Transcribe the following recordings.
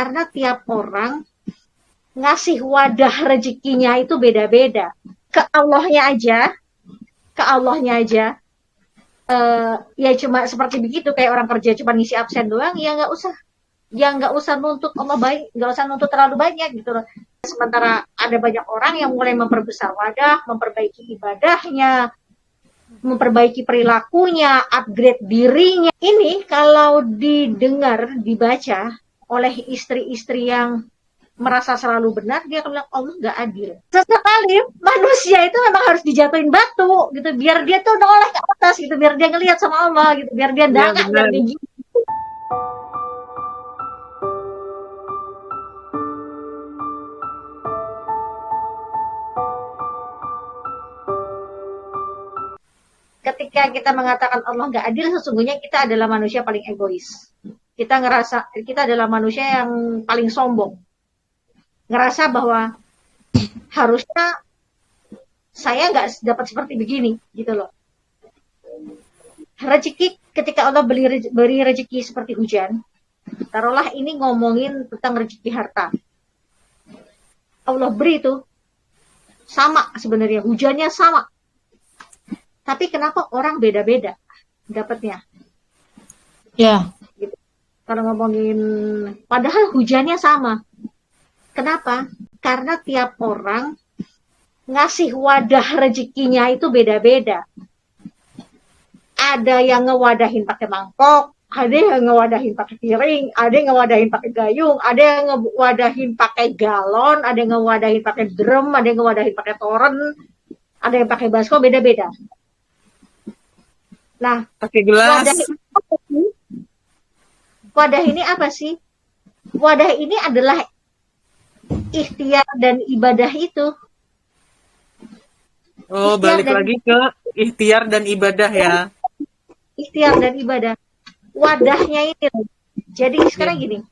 Karena tiap orang ngasih wadah rezekinya itu beda-beda. Ke Allahnya aja, ya cuma seperti begitu, kayak orang kerja cuma ngisi absen doang, ya nggak usah nuntut Allah baik, nggak usah nuntut terlalu banyak gitu loh. Sementara ada banyak orang yang mulai memperbesar wadah, memperbaiki ibadahnya, memperbaiki perilakunya, upgrade dirinya. Ini kalau didengar, dibaca oleh istri-istri yang merasa selalu benar, dia akan bilang Allah nggak adil. Sesekali manusia itu memang harus dijatuhin batu gitu, biar dia tuh noleh ke atas gitu, biar dia ngelihat sama Allah gitu, biar dia dangak, biar dia gitu. Ketika kita mengatakan Allah nggak adil, sesungguhnya kita adalah manusia paling egois. Kita ngerasa kita adalah manusia yang paling sombong. Ngerasa bahwa harusnya saya nggak dapat seperti begini, gitu loh. Rezeki, ketika Allah beri rezeki seperti hujan, taruhlah ini ngomongin tentang rezeki harta. Allah beri itu sama sebenarnya, hujannya sama. Tapi kenapa orang beda-beda dapatnya? Ya. Gitu. Kalau ngomongin, padahal hujannya sama. Kenapa? Karena tiap orang ngasih wadah rezekinya itu beda-beda. Ada yang ngewadahin pakai mangkok, ada yang ngewadahin pakai piring, ada yang ngewadahin pakai gayung, ada yang ngewadahin pakai galon, ada yang ngewadahin pakai drum, ada yang ngewadahin pakai toren, ada yang pakai baskom, beda-beda. Nah, pakai gelas. Wadah ini apa sih? Wadah ini adalah ikhtiar dan ibadah itu. Oh, balik lagi ke ikhtiar dan ibadah ya. Ikhtiar dan ibadah. Wadahnya ini. Jadi sekarang gini.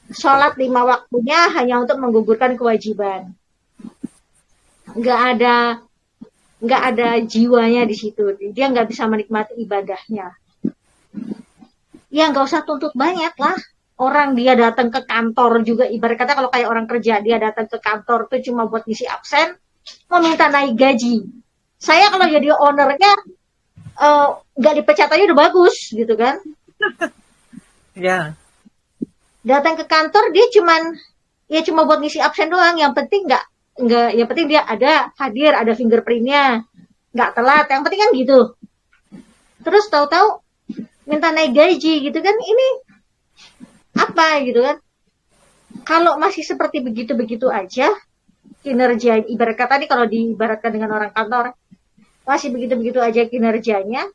Sholat 5 waktunya hanya untuk menggugurkan kewajiban. Nggak ada jiwanya di situ. Dia nggak bisa menikmati ibadahnya. Ya nggak usah tuntut banyak lah. Orang dia datang ke kantor juga, ibarat kata kalau kayak orang kerja, dia datang ke kantor tuh cuma buat ngisi absen, mau minta naik gaji. Saya kalau jadi ownernya, nggak dipecat aja udah bagus gitu kan. Ya. Datang ke kantor dia cuma buat ngisi absen doang. Yang penting yang penting dia ada hadir, ada fingerprintnya, nggak telat. Yang penting kan gitu. Terus tahu-tahu minta naik gaji gitu kan, ini apa gitu kan. Kalau masih seperti begitu-begitu aja kinerja, ibarat kata nih kalau diibaratkan dengan orang kantor, masih begitu-begitu aja kinerjanya,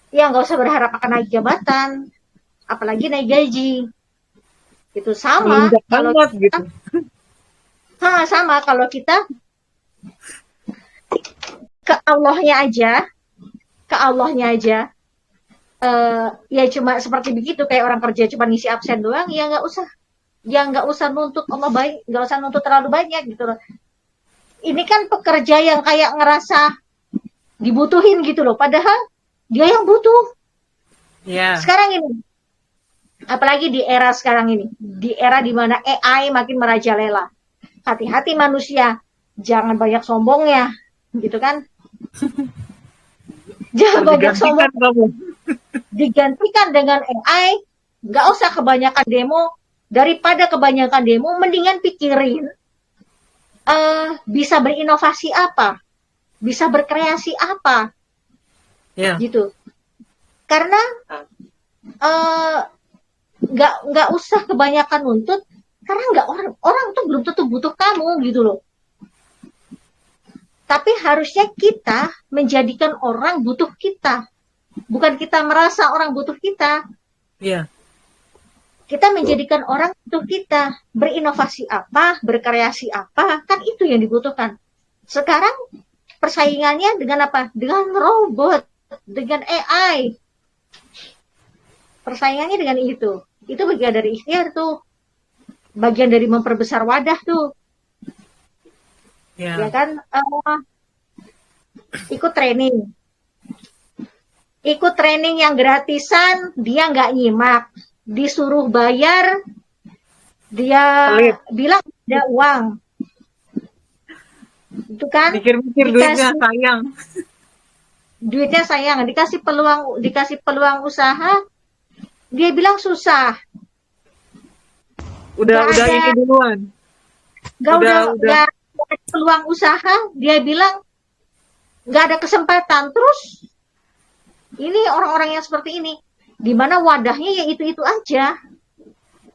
ya nggak usah berharap akan naik jabatan, apalagi naik gaji. Itu sama kalau kita, gitu. Sama kalau kita ke Allahnya aja, ya cuma seperti begitu, kayak orang kerja cuma ngisi absen doang, ya nggak usah nuntut Allah baik, nggak usah nuntut terlalu banyak gitu loh. Ini kan pekerja yang kayak ngerasa dibutuhin gitu loh, padahal dia yang butuh. Yeah. Sekarang ini, apalagi di era sekarang ini, di era dimana AI makin merajalela. Hati-hati manusia, jangan banyak sombongnya, gitu kan? Jangan banyak sombong. Digantikan dengan AI, nggak usah kebanyakan demo. Daripada kebanyakan demo, mendingan pikirin bisa berinovasi apa, bisa berkreasi apa, gitu. Karena nggak usah kebanyakan nuntut, karena orang tuh belum tentu butuh kamu gitu loh. Tapi harusnya kita menjadikan orang butuh kita, bukan kita merasa orang butuh kita. Iya. Kita menjadikan orang butuh kita, berinovasi apa, berkreasi apa, kan itu yang dibutuhkan. Sekarang persaingannya dengan apa? Dengan robot, dengan AI. Persaingannya dengan itu. Itu bagian dari ikhtiar tuh. Bagian dari memperbesar wadah tuh. Ya kan? Ikut training. Ikut training yang gratisan, dia nggak nyimak. Disuruh bayar, Dia Pelit. bilang ada uang, itu kan Mikir-mikir duitnya dikasih sayang. duitnya sayang, dikasih peluang usaha, dia bilang susah, nggak Udah ada ini duluan. nggak udah Udah nggak ada peluang usaha, dia bilang nggak ada kesempatan. Terus ini orang-orang yang seperti ini, di mana wadahnya ya itu aja.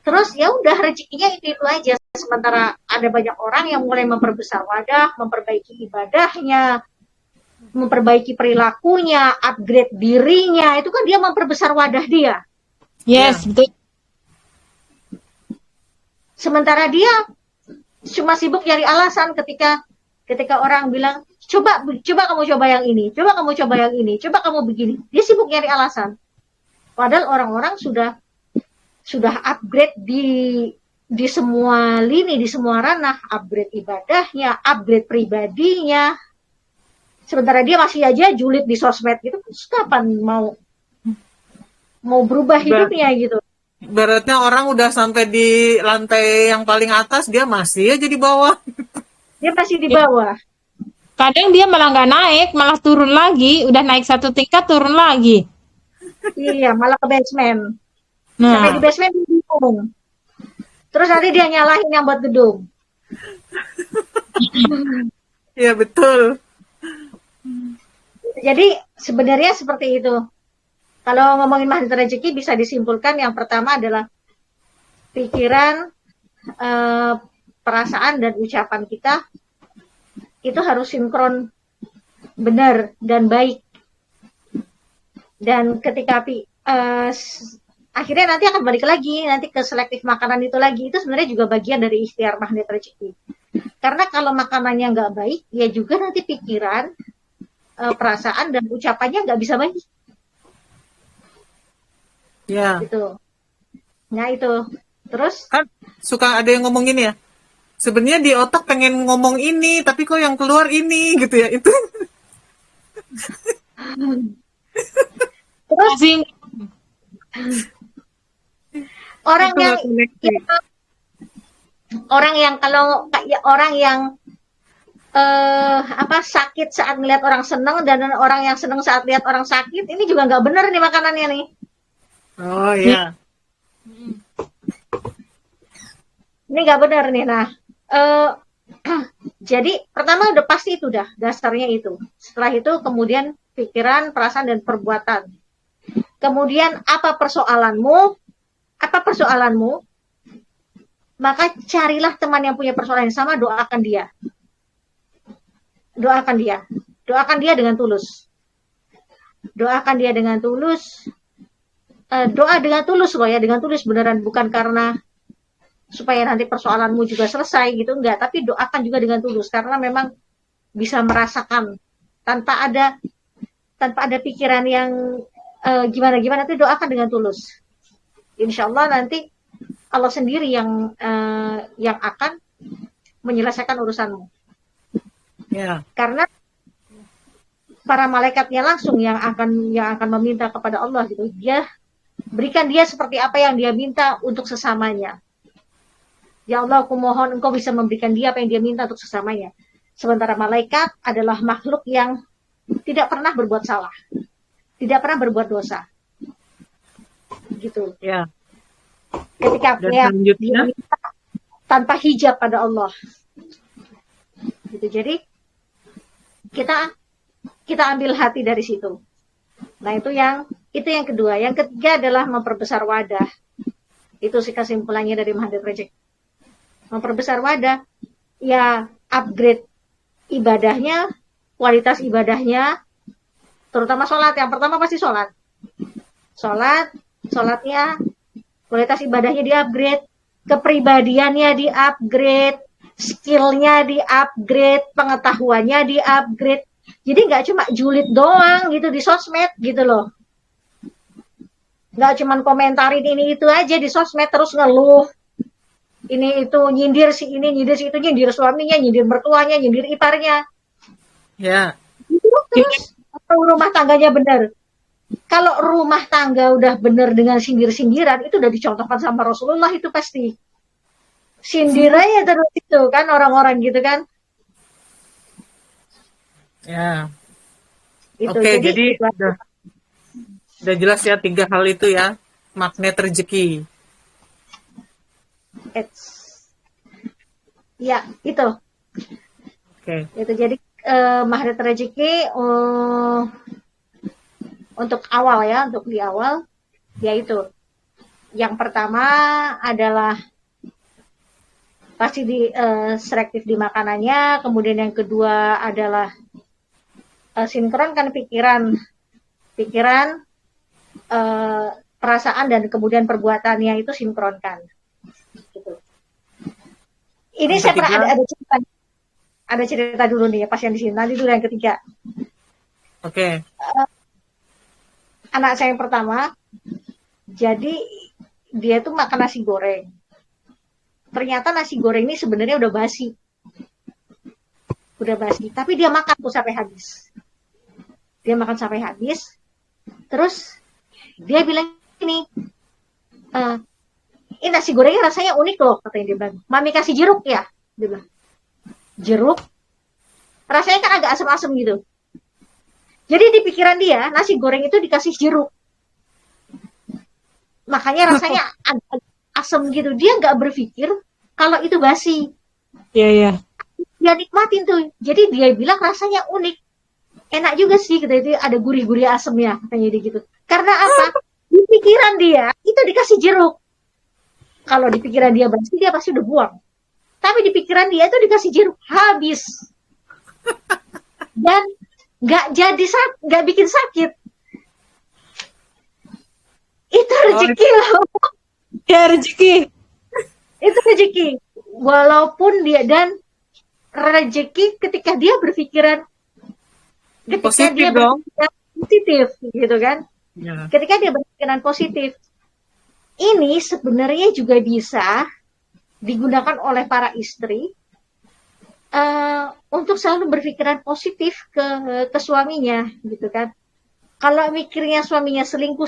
Terus ya udah rezekinya itu aja. Sementara ada banyak orang yang mulai memperbesar wadah, memperbaiki ibadahnya, memperbaiki perilakunya, upgrade dirinya. Itu kan dia memperbesar wadah dia. ya. Yes, betul. Sementara dia cuma sibuk nyari alasan ketika orang bilang, coba kamu coba yang ini, coba kamu coba yang ini, coba kamu begini. Dia sibuk nyari alasan. Padahal orang-orang sudah upgrade di semua lini, di semua ranah, upgrade ibadahnya, upgrade pribadinya. Sementara dia masih aja julid di sosmed gitu, kapan mau berubah hidupnya gitu. Ibaratnya orang udah sampai di lantai yang paling atas, dia masih aja di bawah. Dia masih di bawah. Kadang dia malah nggak naik, malah turun lagi. Udah naik 1 tingkat, turun lagi. Iya, malah ke basement. Sampai di Nah, basement dia bingung. Terus nanti dia nyalahin yang buat gedung. Iya betul. Jadi sebenarnya seperti itu. Kalau ngomongin magnet rezeki bisa disimpulkan yang pertama adalah pikiran, perasaan dan ucapan kita itu harus sinkron, benar dan baik. Dan ketika akhirnya nanti akan balik lagi nanti ke selektif makanan itu lagi, itu sebenarnya juga bagian dari ikhtiar magnet rezeki. Karena kalau makanannya nggak baik, ya juga nanti pikiran, perasaan dan ucapannya nggak bisa baik. Ya. Gitu. Nah itu. Terus Kan suka ada yang ngomong gini ya. Sebenarnya di otak pengen ngomong ini, tapi kok yang keluar ini gitu ya. Itu terus masih orang itu yang nggak koneksi. orang yang sakit saat melihat orang senang dan orang yang senang saat lihat orang sakit, ini juga nggak benar nih makanannya nih. Oh iya. Ini nggak benar nih. Nah, jadi pertama udah pasti itu dah dasarnya itu. Setelah itu kemudian pikiran, perasaan dan perbuatan. Kemudian apa persoalanmu? Maka carilah teman yang punya persoalan yang sama, doakan dia. Doakan dia dengan tulus. Doakan dia dengan tulus. Doa dengan tulus loh ya, dengan tulus beneran, bukan karena supaya nanti persoalanmu juga selesai gitu, enggak, tapi doakan juga dengan tulus karena memang bisa merasakan tanpa ada pikiran yang gimana itu, doakan dengan tulus. Insya Allah nanti Allah sendiri yang akan menyelesaikan urusanmu. Ya. Karena para malaikatnya langsung yang akan meminta kepada Allah gitu. Berikan dia seperti apa yang dia minta untuk sesamanya. Ya Allah, aku mohon engkau bisa memberikan dia apa yang dia minta untuk sesamanya. Sementara malaikat adalah makhluk yang tidak pernah berbuat salah. Tidak pernah berbuat dosa. Gitu. Ya. Ketika dia minta tanpa hijab pada Allah. Gitu. Jadi kita ambil hati dari situ. Nah, itu yang kedua. Yang ketiga adalah memperbesar wadah. Itu sih kesimpulannya dari Magnet Rezeki. Memperbesar wadah, ya upgrade ibadahnya, kualitas ibadahnya, terutama sholat. Yang pertama pasti sholat. Sholatnya, kualitas ibadahnya di-upgrade, kepribadiannya di-upgrade, skillnya di-upgrade, pengetahuannya di-upgrade. Jadi nggak cuma julid doang gitu di sosmed gitu loh. Nggak cuma komentarin ini itu aja di sosmed terus ngeluh. Ini itu nyindir si ini, nyindir si itu, nyindir suaminya, nyindir mertuanya, nyindir iparnya. Ya. Terus rumah tangganya benar. Kalau rumah tangga udah benar dengan sindir-sindiran, itu udah dicontohkan sama Rasulullah itu pasti. sindir aja terus itu kan orang-orang gitu kan. Ya. Itu Oke, jadi jadi itu aja. udah jelas ya 3 hal itu ya. Magnet rezeki. It's- ya itu Oke. jadi magnet rezeki untuk awal ya, untuk di awal yaitu yang pertama adalah pasti selektif di makanannya, kemudian yang kedua adalah sinkronkan pikiran, eh, perasaan dan kemudian perbuatannya itu sinkronkan. Gitu. Ini Yang saya pernah ketiga, ada cerita dulu nih ya pas yang di sini. Nanti dulu yang ketiga. oke. Anak saya yang pertama, jadi dia tuh makan nasi goreng. Ternyata nasi goreng ini sebenarnya udah basi. Tapi dia makan tuh sampai habis. Dia makan sampai habis, terus dia bilang ini, ini nasi gorengnya rasanya unik loh, katanya dia bilang. Mami kasih jeruk ya? Dia bilang. Jeruk? Rasanya kan agak asam-asam gitu. Jadi di pikiran dia, nasi goreng itu dikasih jeruk. Makanya rasanya agak asam gitu. Dia nggak berpikir kalau itu basi. Iya, iya. Dia nikmatin tuh. Jadi dia bilang rasanya unik. Enak juga sih, gitu. Itu ada gurih-gurih asamnya, katanya dia gitu. Karena apa? Di pikiran dia, itu dikasih jeruk. Kalau di pikiran dia basi, dia pasti udah buang. Tapi di pikiran dia itu dikasih jeruk. Habis. Dan nggak bikin sakit. Itu rezeki loh. Ya, rezeki. Itu rezeki. Walaupun dia dan rezeki ketika dia berpikiran Positif dong. positif gitu kan. Ya. Ketika dia berpikiran positif. Ini sebenarnya juga bisa digunakan oleh para istri untuk selalu berpikiran positif ke suaminya gitu kan. Kalau mikirnya suaminya selingkuh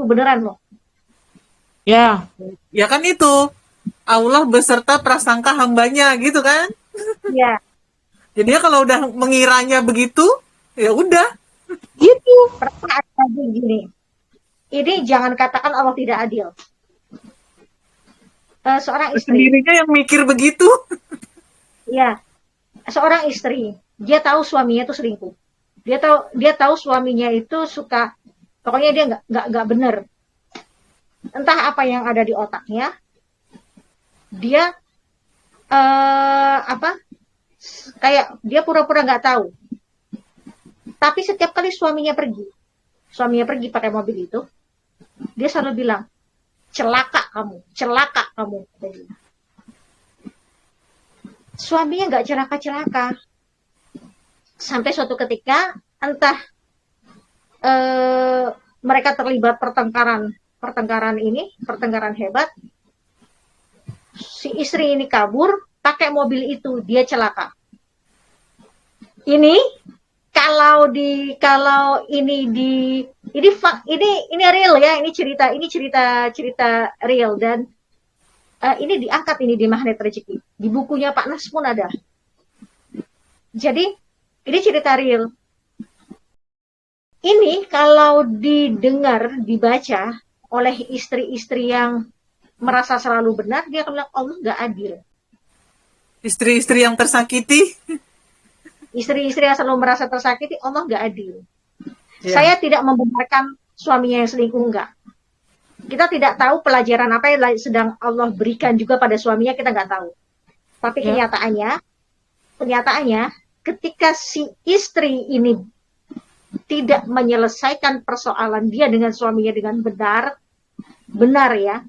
beneran loh. Ya. Ya kan itu. Allah beserta prasangka hambanya gitu kan. Ya, Jadinya kalau udah mengiranya begitu, ya udah. Gitu. pernah ada lagi gini. Ini jangan katakan Allah tidak adil. Seorang istri, Sendirinya yang mikir begitu. ya, seorang istri, dia tahu suaminya itu selingkuh. Dia tahu suaminya itu suka, pokoknya dia nggak bener. Entah apa yang ada di otaknya, dia apa? Kayak dia pura-pura nggak tahu. Tapi setiap kali suaminya pergi pakai mobil itu, dia selalu bilang, celaka kamu. Suaminya nggak celaka-celaka. Sampai suatu ketika, entah mereka terlibat pertengkaran hebat. Si istri ini kabur, pakai mobil itu, dia celaka. Ini kalau ini real ya, ini cerita real dan ini diangkat ini di Magnet Rezeki. Di bukunya Pak Nas pun ada. Jadi ini cerita real. Ini kalau didengar, dibaca oleh istri-istri yang merasa selalu benar, dia akan bilang Allah nggak adil. Istri-istri yang tersakiti. Istri-istri yang selalu merasa tersakiti, Allah nggak adil. Ya. Saya tidak membenarkan suaminya yang selingkuh, enggak. Kita tidak tahu pelajaran apa yang sedang Allah berikan juga pada suaminya, kita nggak tahu. Tapi kenyataannya, ketika si istri ini tidak menyelesaikan persoalan dia dengan suaminya dengan benar ya,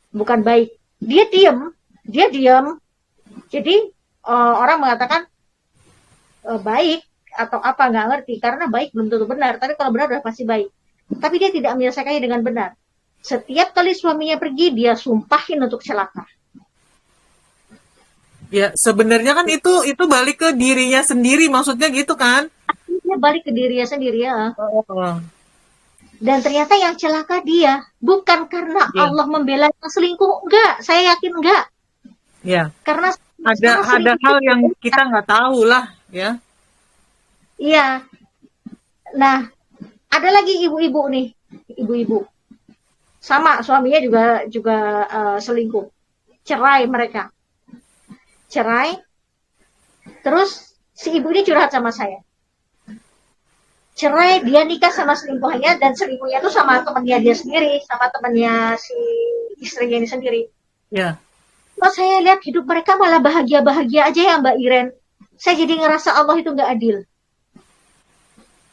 bukan baik. Dia diam. Jadi orang mengatakan baik atau apa nggak ngerti, karena baik belum tentu benar, tapi kalau benar udah pasti baik. Tapi dia tidak menyelesaikannya dengan benar. Setiap kali suaminya pergi, dia sumpahin untuk celaka. Ya, sebenarnya kan itu balik ke dirinya sendiri, maksudnya gitu kan? Dia balik ke dirinya sendiri ya. Oh. Dan ternyata yang celaka dia, bukan karena Allah membela yang selingkuh, enggak, saya yakin enggak. Ya, Karena ada selingkuh hal itu, yang kita nggak tahu lah, ya. iya. Nah, ada lagi ibu-ibu nih, ibu-ibu. Sama suaminya juga juga selingkuh. Cerai mereka. Cerai, terus si ibu ini curhat sama saya. Cerai, dia nikah sama selingkuhannya dan selingkuhnya itu sama temannya dia sendiri, sama temannya si istrinya ini sendiri. Ya, Kok saya lihat hidup mereka malah bahagia-bahagia aja ya Mbak Iren. Saya jadi ngerasa Allah itu nggak adil.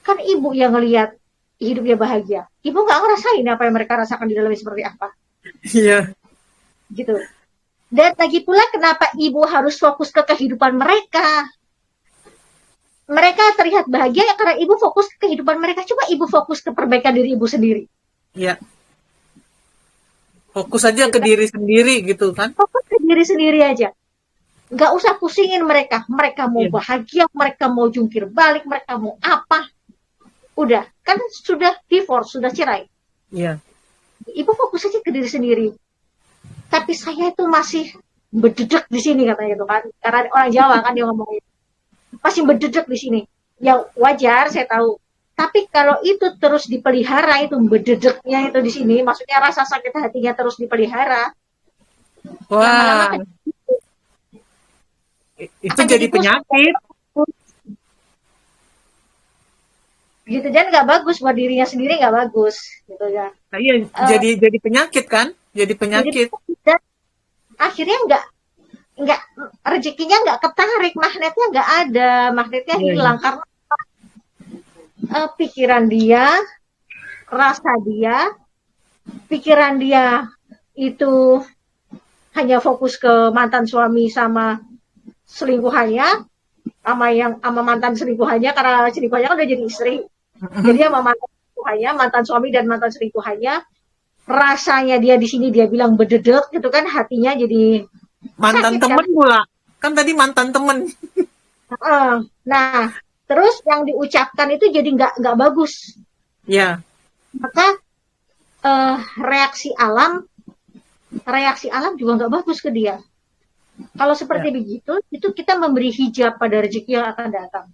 Kan ibu yang ngelihat hidupnya bahagia. Ibu nggak ngerasain apa yang mereka rasakan di dalamnya seperti apa. iya, Gitu. Dan lagi pula kenapa ibu harus fokus ke kehidupan mereka. Mereka terlihat bahagia ya karena ibu fokus ke kehidupan mereka. Coba ibu fokus ke perbaikan diri ibu sendiri. iya. Fokus aja ke diri sendiri gitu kan? Fokus ke diri sendiri aja. Nggak usah pusingin mereka. Mereka mau Iya, bahagia, mereka mau jungkir balik, mereka mau apa. Udah, kan sudah divorce, sudah cerai. iya, Ibu fokus aja ke diri sendiri. Tapi saya itu masih berdedek di sini katanya itu kan. Karena orang Jawa kan dia ngomong masih berdedek di sini. Ya wajar, saya tahu. Tapi kalau itu terus dipelihara, itu berdedeknya itu di sini, maksudnya rasa sakit hatinya terus dipelihara, lama-lama wah, kan itu akan jadi jadi kusut. penyakit. Gitu, dan nggak bagus buat dirinya sendiri, nggak bagus gitu ya. Nah, iya, Eh, jadi penyakit kan? Jadi jadi penyakit. dan akhirnya nggak rezekinya nggak ketarik, magnetnya nggak ada, magnetnya Iya, iya. hilang karena pikiran dia, rasa dia, pikiran dia itu hanya fokus ke mantan suami sama selingkuhannya, sama mantan selingkuhannya, karena selingkuhannya kan udah jadi istri. Jadi sama mantan selingkuhannya, mantan suami dan mantan selingkuhannya, rasanya dia di sini dia bilang bededek gitu kan, hatinya jadi Mantan sakit kan. temen pula. Kan tadi mantan temen. Nah, terus yang diucapkan itu jadi nggak bagus. Ya, Maka eh, reaksi alam reaksi alam juga nggak bagus ke dia. Kalau ya. seperti begitu, itu kita memberi hijab pada rezeki yang akan datang.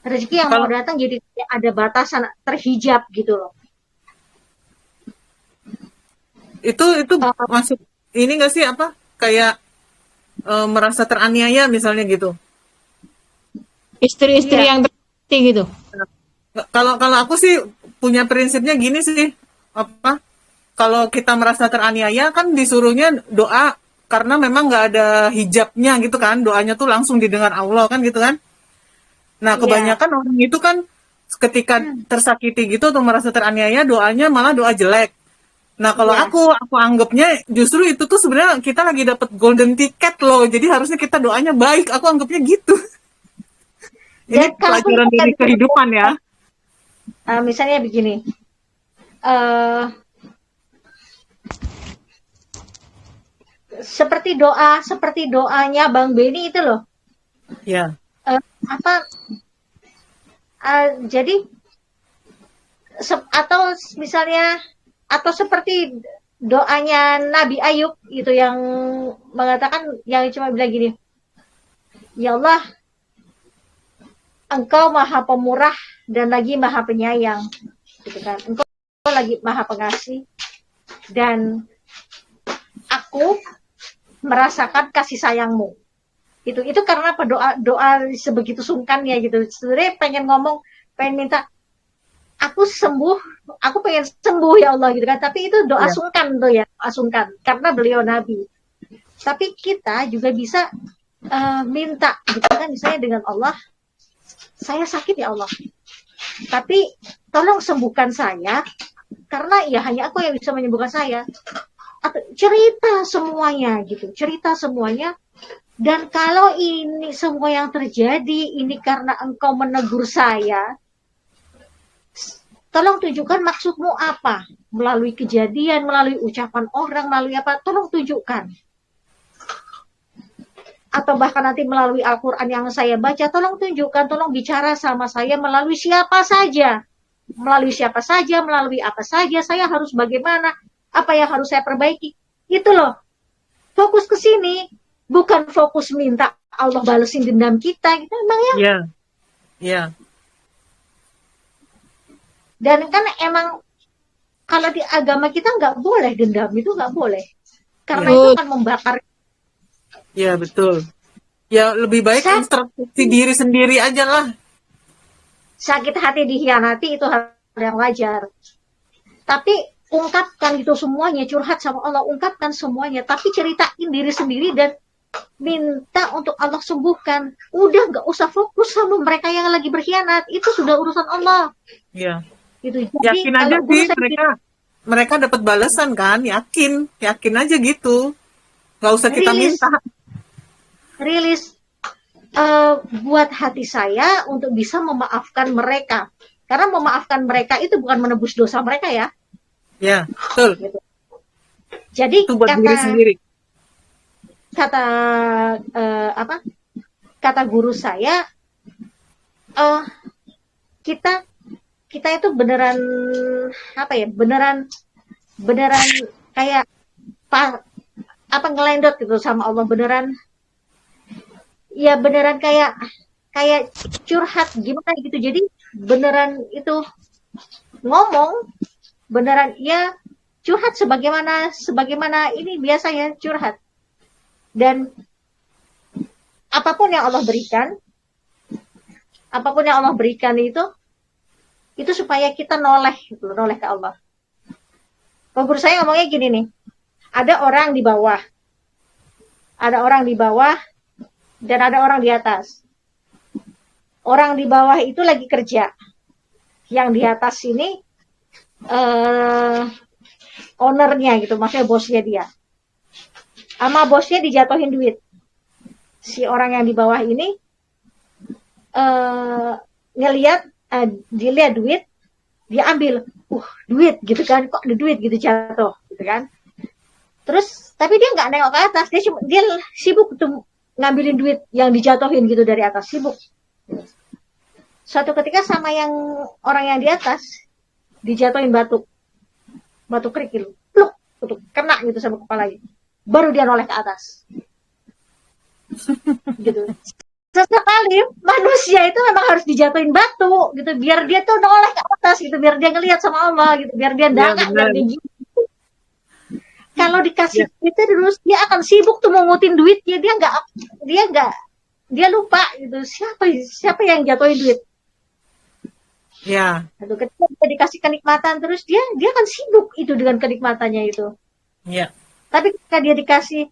Rezeki yang mau Kalau datang jadi ada batasan terhijab gitu loh. itu Uh, masuk ini nggak sih apa? Kayak merasa teraniaya misalnya gitu. Istri-istri iya, yang tersakiti gitu. Kalau kalau aku sih punya prinsipnya gini sih, apa? Kalau kita merasa teraniaya kan disuruhnya doa karena memang nggak ada hijabnya gitu kan, doanya tuh langsung didengar Allah kan gitu kan. Nah iya. kebanyakan orang itu kan ketika Hmm, tersakiti gitu atau merasa teraniaya doanya malah doa jelek. Nah kalau iya. aku anggapnya justru itu tuh sebenarnya kita lagi dapat golden ticket loh, jadi harusnya kita doanya baik. Aku anggapnya gitu. Ini Dan kalaupun pelajaran kita dari bisa kehidupan ya. misalnya begini, uh, seperti doanya Bang Beni itu loh. Ya, Uh, apa? Jadi atau misalnya atau seperti doanya Nabi Ayub itu yang mengatakan yang cuma bilang gini, ya Allah, Engkau Maha Pemurah dan lagi Maha Penyayang, gitu kan? Engkau lagi Maha Pengasih dan aku merasakan kasih sayangmu. Itu karena apa, doa sebegitu sungkannya gitu. Sebenarnya pengen ngomong, pengen minta aku sembuh, aku pengen sembuh ya Allah gitu kan. Tapi itu doa ya. sungkan tuh ya, doa sungkan karena beliau nabi. Tapi kita juga bisa minta gitu kan, misalnya dengan Allah, saya sakit ya Allah, tapi tolong sembuhkan saya karena ya hanya aku yang bisa menyembuhkan saya. Atau cerita semuanya gitu, cerita semuanya. Dan kalau ini semua yang terjadi ini karena engkau menegur saya, tolong tunjukkan maksudmu apa, melalui kejadian, melalui ucapan orang, melalui apa, tolong tunjukkan. Atau bahkan nanti melalui Al-Quran yang saya baca, tolong tunjukkan, tolong bicara sama saya melalui siapa saja. Melalui siapa saja, melalui apa saja, saya harus bagaimana, apa yang harus saya perbaiki. Itu loh. fokus ke sini, bukan fokus minta Allah balesin dendam kita gitu emang ya. Iya. Iya. Dan kan emang kalau di agama kita nggak boleh dendam, itu nggak boleh. Karena itu Betul. akan membakar. Iya, betul. Ya lebih baik Sakit, introspeksi diri sendiri aja lah. sakit hati dikhianati itu hal yang wajar. Tapi ungkapkan itu semuanya, curhat sama Allah, ungkapkan semuanya. Tapi ceritain diri sendiri dan minta untuk Allah sembuhkan. Udah nggak usah fokus sama mereka yang lagi berkhianat. Itu sudah urusan Allah. Iya. Gitu. Jadi Yakin aja kalau guru sih saya mereka dapat balasan kan, yakin aja gitu. Nggak usah kita rilis, minta. rilis buat hati saya untuk bisa memaafkan mereka. Karena memaafkan mereka itu bukan menebus dosa mereka ya. Ya, betul. Gitu. Jadi Itu buat diri sendiri. kata kata guru saya, kita kita itu beneran beneran kayak ngelendot gitu sama Allah, beneran kayak curhat gimana gitu. Jadi beneran itu ngomong, beneran ya curhat sebagaimana ini biasanya curhat. Dan apapun yang Allah berikan itu supaya kita noleh ke Allah. Guru saya ngomongnya gini nih, ada orang di bawah dan ada orang di atas. Orang di bawah itu lagi kerja, yang di atas ini ownernya gitu, maksudnya bosnya dia. Sama bosnya dijatuhin duit. Si orang yang di bawah ini dilihat duit, dia ambil, duit gitu kan, kok ada duit gitu jatuh gitu kan. Terus tapi dia nggak nengok ke atas, dia sibuk tuh ngambilin duit yang dijatuhin gitu dari atas, sibuk. Suatu ketika sama yang orang yang di atas dijatuhin batu kerikil, pluk, kena gitu sama kepalanya. Baru dia noleh ke atas. Gitu. Sesekali manusia itu memang harus dijatuhin batu gitu, biar dia tuh noleh ke atas gitu, biar dia ngelihat sama Allah gitu, biar dia dangak, biar dia gitu. Kalau dikasih duit terus, dia akan sibuk tuh mengutin duitnya, dia lupa gitu siapa yang jatuhin duit. Ya. Aduh, ketika dia dikasih kenikmatan terus, dia akan sibuk itu dengan kenikmatannya itu. Ya. Tapi ketika dia dikasih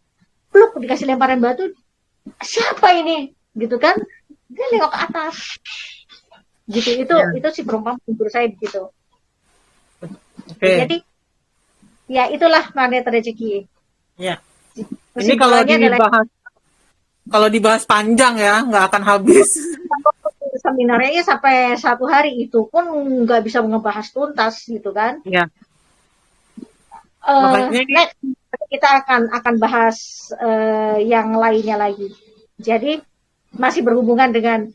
lemparan batu, siapa ini gitu kan, dia nengok ke atas gitu. Itu si perumpamaan guru saya begitu. Okay. Jadi ya itulah magnet rezeki ya. Ini kalau dibahas panjang ya, nggak akan habis. Seminarnya sampai 1 hari itu pun nggak bisa ngebahas tuntas gitu kan. Ya. Next kita akan bahas yang lainnya lagi. Jadi masih berhubungan dengan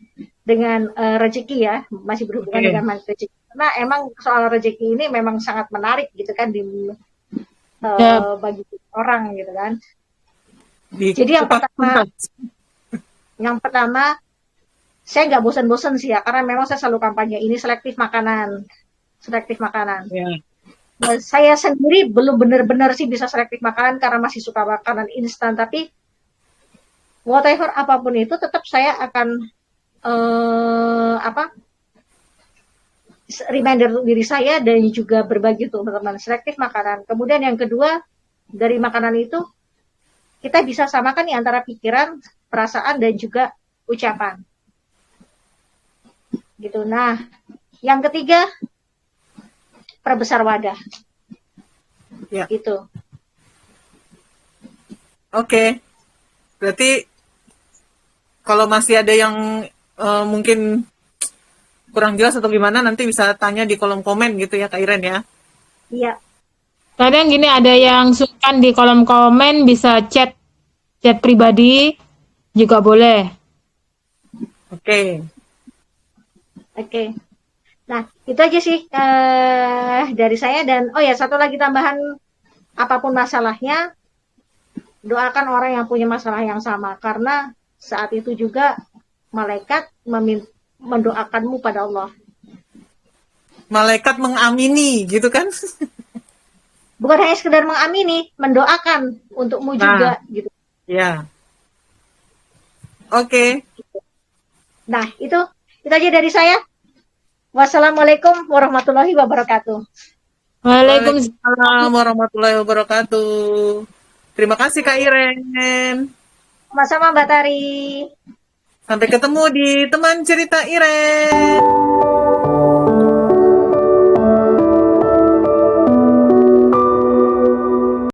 rezeki ya, masih berhubungan dengan rezeki. Karena emang soal rezeki ini memang sangat menarik gitu kan bagi orang gitu kan. Jadi yang pertama saya nggak bosan-bosan sih ya, karena memang saya selalu kampanye ini selektif makanan. Yeah. Nah, saya sendiri belum benar-benar sih bisa selektif makanan karena masih suka makanan instan, tapi whatever apapun itu tetap saya akan reminder diri saya dan juga berbagi untuk teman-teman selektif makanan. Kemudian yang kedua, dari makanan itu kita bisa samakan nih antara pikiran, perasaan dan juga ucapan. Gitu. Nah, yang ketiga, perbesar wadah. Ya. Itu. Oke. Berarti kalau masih ada yang mungkin kurang jelas atau gimana, nanti bisa tanya di kolom komen gitu ya Kak Iren ya. Iya. Kadang gini, ada yang sungkan di kolom komen, bisa chat pribadi juga boleh. Oke. Nah, itu aja sih dari saya. Dan oh ya, satu lagi tambahan, apapun masalahnya, Doakan orang yang punya masalah yang sama, karena saat itu juga malaikat mendoakanmu pada Allah. Malaikat mengamini gitu kan. Bukan hanya sekedar mengamini, mendoakan untukmu juga gitu. Ya. Oke. Nah, itu aja dari saya. Wassalamualaikum warahmatullahi wabarakatuh. Waalaikumsalam. Waalaikumsalam warahmatullahi wabarakatuh. Terima kasih Kak Iren. Sama-sama Mbak Tari. Sampai ketemu di teman cerita Iren.